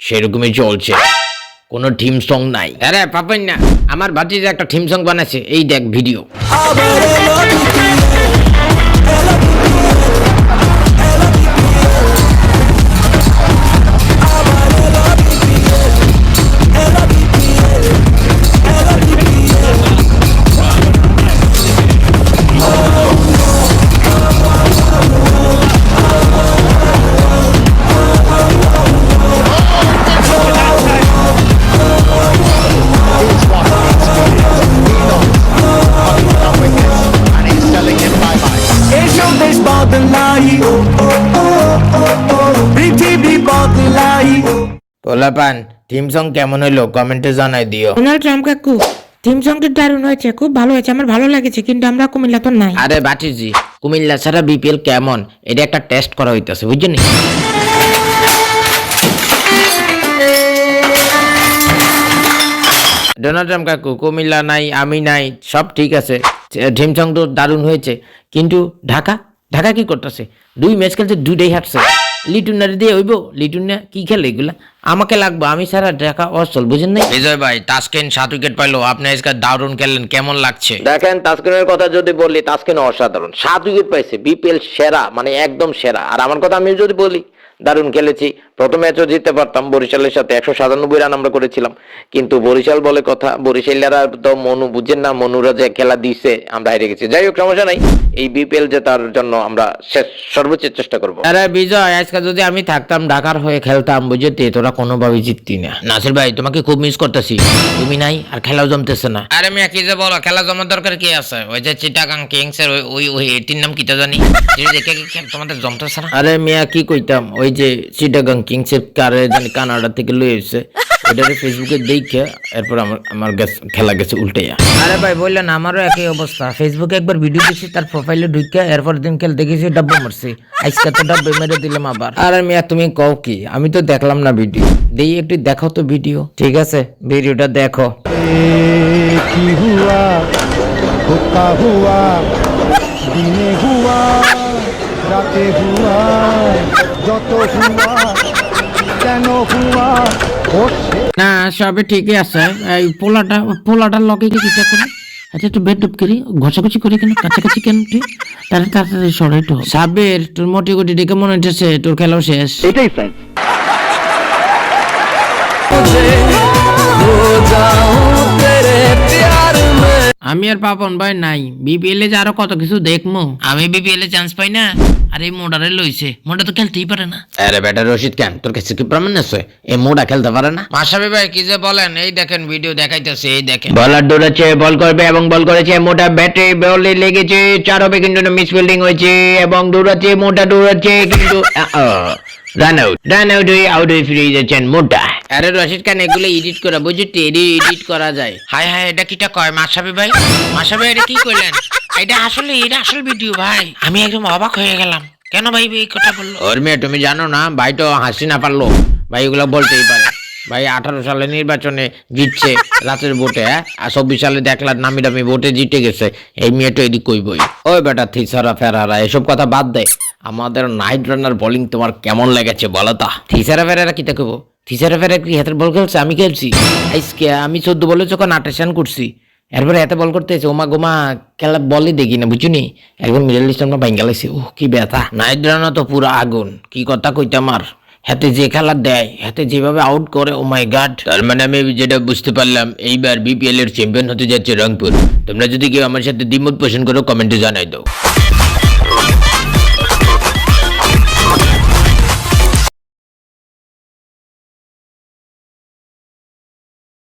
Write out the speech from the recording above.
সেরকমই চলছে, কোনো থিম সং নাই। আরে পাবেন না, আমার ভাতিজা একটা থিম সং বানাচ্ছে, এই দেখ ভিডিও। পোলাপান, থিম সং কেমন হলো কমেন্টে জানাই দিও। ডোনাল্ড ট্রাম্প কাকু, থিম সংটি দারুণ হয়েছে, খুব ভালো হয়েছে, আমার ভালো লেগেছে, কিন্তু আমরা কুমিল্লা তো নাই। আরে বাটিজি, কুমিল্লা ছাড়া বিপিএল কেমন এটা একটা টেস্ট করা হইতেছে, বুঝছেন? ডোনাল্ড ট্রাম্প কাকু, কুমিল্লা নাই, আমি নাই, সব ঠিক আছে, থিম সং তো দারুণ হয়েছে, কিন্তু ঢাকা ঢাকা কি করতেছে? 2 ম্যাচ খেলছে, 2টাই হারছে। লিটুনারে দিয়ে হইব? লিটুনা কি খেলে এগুলা? আমাকে লাগবে, আমি সারা ঢাকা অসল, বুঝেন না? বিজয় ভাই, তাসকিন 7 উইকেট পাইলো, আপনি আজকে দারুণ খেললেন, কেমন লাগছে? দেখেন, তাসকিনের কথা যদি বলি, তাসকিন অসাধারণ, 7 উইকেট পাইছে, বিপিএল সেরা, মানে একদম সেরা। আর আমার কথা আমি যদি বলি, দারুণ খেলেছি, প্রথম ম্যাচও জিততে পারতাম, বরিশালের সাথে 197 রান আমরা করেছিলাম, কিন্তু বরিশাল বলে কথা, বরিশালেরা তো মনু বুঝেন না, মনুরা যে খেলা দিছে আমরা হেরে গেছি। যাই হোক, সমস্যা নাই, এই বিপিএল জেতার জন্য আমরা সর্বোচ্চ চেষ্টা করবো। আরে বিজয়, আজকে যদি আমি থাকতাম ঢাকার হয়ে খেলতাম, বুঝতে তোরা কোনোভাবেই জিততি না। নাসির ভাই, তোমাকে খুব মিস করতেছি, তুমি নাই আর খেলাও জমতেছে না। আরে মিয়া, কি যে বলো, খেলা জমার দরকার কি আছে? ওই যে চিটাগাং কিংস এর ওই এটির নাম কিটা জানি, দেখে তোমাদের জমতেছে না? আরে মিয়া, কি কইতাম, ওই যে চিটাগাং কিংস এর কারে জানি কানাডা থেকে লয়ে এসেছে, ওটারে ফেসবুকে দেখে এরপর আমার খেলা গেছে উল্টাইয়া। আরে ভাই বললেন, আমারও একই অবস্থা, ফেসবুকে একবার ভিডিও দেখছি, তার প্রোফাইলে ঢুকে এরপর দিন খেল দেখেছি ডাব্বা মারছি, আজকে তো ডাব্বা মেরে দিলাম আবার। আরে মিয়া, তুমি কও কি? আমি তো দেখলাম না ভিডিও, দেই একটু দেখো তো ভিডিও। ঠিক আছে, ভিডিওটা দেখো। কি হুয়া হোতা হুয়া দিনে হুয়া রাতে হুয়া যত হুয়া কেন হুয়া না, সবে ঠিকই আছে। এই পোলাটার লগে কি কিটা করে? আচ্ছা, একটু বেড ডুব করি, ঘষাঘষি করে, কেন কাছাকাছি কেন তুই? তাড়াতাড়ি সরে তো সাবের, তোর মোটি গুটি দেখে মনে হচ্ছে তোর খেলাও শেষ। এটাই ফ্রেন্ড। আমি আর পাপন ভাই নাই, বিপিএল এ যে আরো কত কিছু দেখমু, আমি বিপিএল এ চান্স পাই না, আর এই মোডারে লইছে, মোডা তো খেলতেই পারে না। আরে বেটা রশিদ খান, তোর কাছে কি প্রমাণ আছে এই মোডা খেলতে পারে না? মাশরাফি ভাই, কি যে বলেন, এই দেখেন ভিডিও দেখাইতেছে, এই দেখেন বলার দৌড়াচ্ছে, বল করবে এবং বল করেছে, মোটা ব্যাটে বলে লেগেছে, 4 হবে কিন্তু মিস ফিল্ডিং হয়েছে, এবং দৌড়াচ্ছে, মোটা দৌড়াচ্ছে, কিন্তু রান আউট হয়ে আউট হয়ে ফিরে যাচ্ছেন মোটা। আরে রশিদ খান, এগুলো এডিট করা বুঝছি, এডিট করা যায়। হাই হাই, এটা কিটা কয় মাশরাফি ভাই? মাশরাফি ভাই, এটা কি কইলেন? এটা আসল ভিডিও ভাই, আমি একদম অবাক হয়ে গেলাম। কেন ভাই এই কথা বললো? ওর মেয়ে, তুমি জানো না ভাই তো হাসি না পারলো, ভাই এগুলো বলতেই পারে। ভাই 18 সালে নির্বাচনে জিতছে রাতের ভোটে, আর 24 সালে দেখলাম নামি দামি ভোটে জিতে গেছে, এই মেয়ে তো এদিক কইবই। ওই বেটা থিসারা ফেরারা এসব কথা বাদ দে, আমাদের নাইট রানার বোলিং তোমার কেমন লেগেছে বলো তা? থিসারা ফেরারা কি দেখবো? থিসারা ফেরা কি হাতের বল খেলছে? আমি খেলছি আজকে, আমি 14 বলে যখন 28 রান করছি, এরপরে এত বল করতেছে, ওমা গোমা খেলা বলই দেখি না, বুঝুনি একদম মিডল লিস্ট আমরা ভাঙ্গালাইছি। ও কি ব্যথা! নাইট রানা তো পুরো আগুন, কি কথা কইতাম আর, হাতে যে খেলা দেয়, হাতে যেভাবে আউট করে, ও মাই গড। তার মানে আমি যেটা বুঝতে পারলাম, এইবার বিপিএল এর চ্যাম্পিয়ন হতে যাচ্ছে রংপুর। তোমরা যদি কেউ আমার সাথে দ্বিমত পোষণ করো, কমেন্টে জানাই দাও।